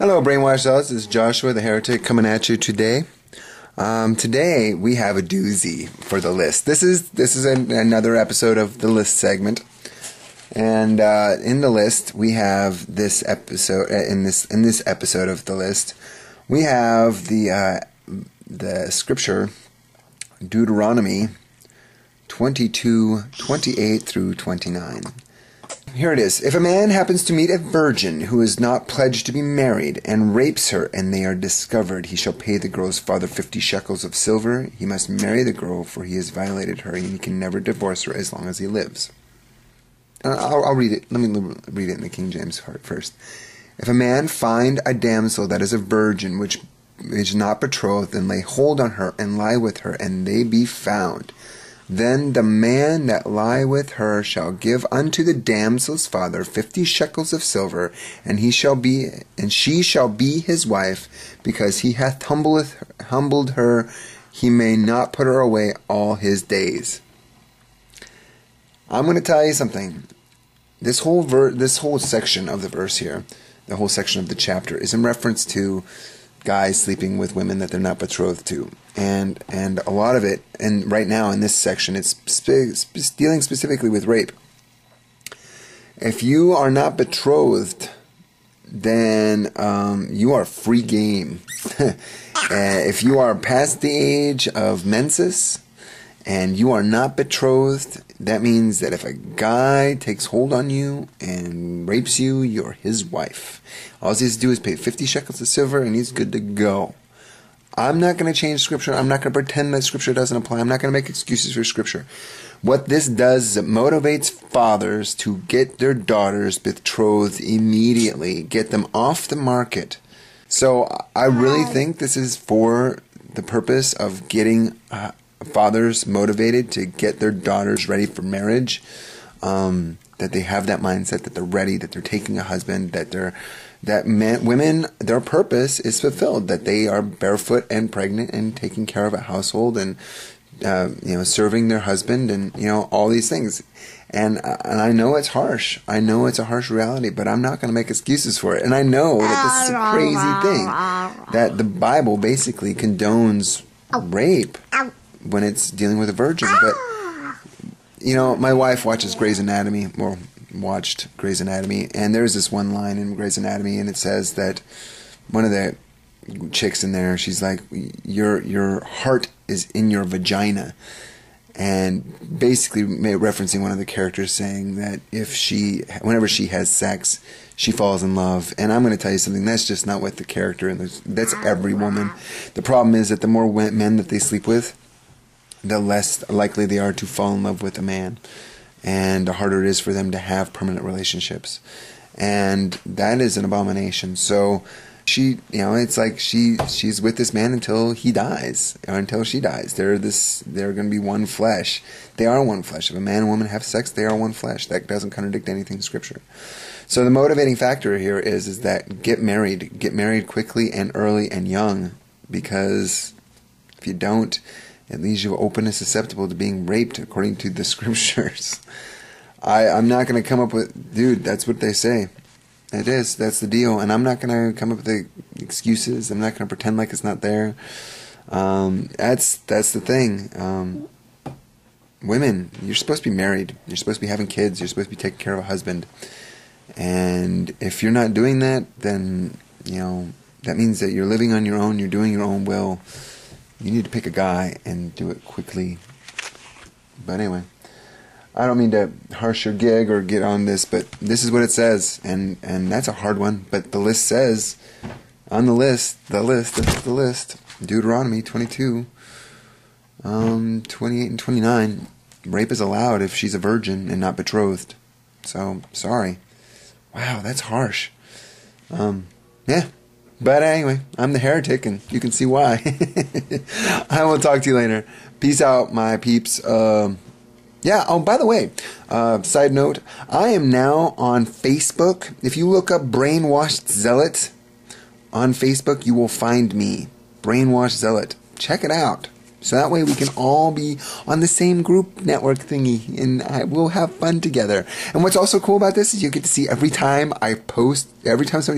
Hello, Brainwashed Zealots. This is Joshua the Heretic coming at you today. Today we have a doozy for the list. This is another episode of the list segment, and in the list we have this episode. In this episode of the list, we have the scripture Deuteronomy 22:28 through 29. Here it is. If a man happens to meet a virgin who is not pledged to be married and rapes her and they are discovered, he shall pay the girl's father 50 shekels of silver. He must marry the girl, for he has violated her, and he can never divorce her as long as he lives. I'll read it. Let me read it in the King James part first. If a man find a damsel that is a virgin which is not betrothed, and lay hold on her and lie with her, and they be found, then the man that lie with her shall give unto the damsel's father 50 shekels of silver, and she shall be his wife, because he hath humbled her. He may not put her away all his days. I'm going to tell you something. This whole section of the verse here, the whole section of the chapter, is in reference to guys sleeping with women that they're not betrothed to, and a lot of it, and right now in this section, it's dealing specifically with rape. If you are not betrothed, then you are free game. If you are past the age of menses and you are not betrothed, that means that if a guy takes hold on you and rapes you, you're his wife. All he has to do is pay 50 shekels of silver and he's good to go. I'm not going to change Scripture. I'm not going to pretend that Scripture doesn't apply. I'm not going to make excuses for Scripture. What this does is it motivates fathers to get their daughters betrothed immediately, get them off the market. So I really think this is for the purpose of getting fathers motivated to get their daughters ready for marriage, that they have that mindset, that they're ready, that they're taking a husband, women, their purpose is fulfilled, that they are barefoot and pregnant and taking care of a household and serving their husband and all these things. And I know it's harsh. I know it's a harsh reality, but I'm not going to make excuses for it. And I know that this is a crazy thing, that the Bible basically condones rape when it's dealing with a virgin. But my wife watched Grey's Anatomy, and there's this one line in Grey's Anatomy, and it says that one of the chicks in there, she's like, your heart is in your vagina, and basically referencing one of the characters saying that whenever she has sex, she falls in love. And I'm going to tell you something, that's just not what the character, and that's every woman. The problem is that the more men that they sleep with, the less likely they are to fall in love with a man, and the harder it is for them to have permanent relationships, and that is an abomination. So it's like she's with this man until he dies, or until she dies. They're going to be one flesh. They are one flesh. If a man and woman have sex, they are one flesh. That doesn't contradict anything in Scripture. So the motivating factor here is that get married quickly and early and young, because if you don't, it leaves you open and susceptible to being raped according to the Scriptures. I'm not going to come up with, dude, that's what they say. It is. That's the deal. And I'm not going to come up with the excuses. I'm not going to pretend like it's not there. That's the thing. Women, you're supposed to be married. You're supposed to be having kids. You're supposed to be taking care of a husband. And if you're not doing that, then, that means that you're living on your own. You're doing your own will. You need to pick a guy and do it quickly. But anyway, I don't mean to harsh your gig or get on this, but this is what it says, and that's a hard one. But the list says, on the list, Deuteronomy 22, 28 and 29, rape is allowed if she's a virgin and not betrothed. So, sorry. Wow, that's harsh. Yeah. But anyway, I'm the heretic, and you can see why. I will talk to you later. Peace out, my peeps. Oh, by the way, side note, I am now on Facebook. If you look up Brainwashed Zealot on Facebook, you will find me. Brainwashed Zealot. Check it out. So that way we can all be on the same group network thingy, and we'll have fun together. And what's also cool about this is you get to see every time somebody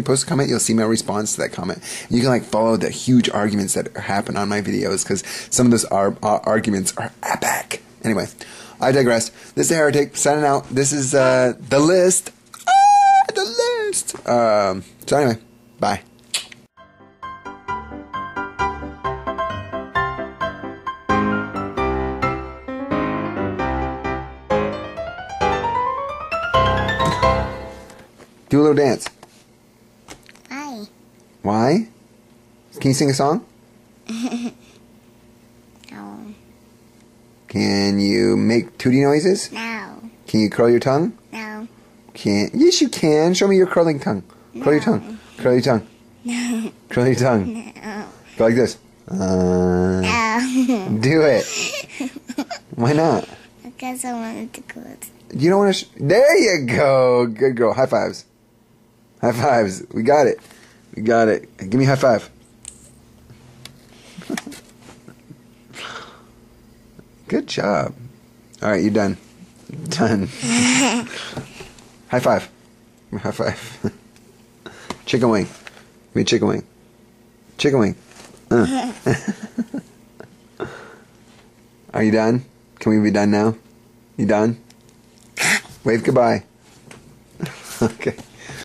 posts a comment, you'll see my response to that comment. And you can like follow the huge arguments that happen on my videos, because some of those arguments are epic. Anyway, I digress. This is Heretic signing out. This is the list. The list. So anyway, bye. Do a little dance. Why? Why? Can you sing a song? No. Can you make tootie noises? No. Can you curl your tongue? No. Yes, you can. Show me your curling tongue. Curl your tongue. Curl your tongue. No. Curl your tongue. No. Go like this. No. Do it. Why not? Because I wanted to go. You don't want to. There you go. Good girl. High fives. High fives. We got it. We got it. Give me a high five. Good job. All right, you're done. Done. High five. High five. Chicken wing. Give me a chicken wing. Chicken wing. Are you done? Can we be done now? You done? Wave goodbye. Okay.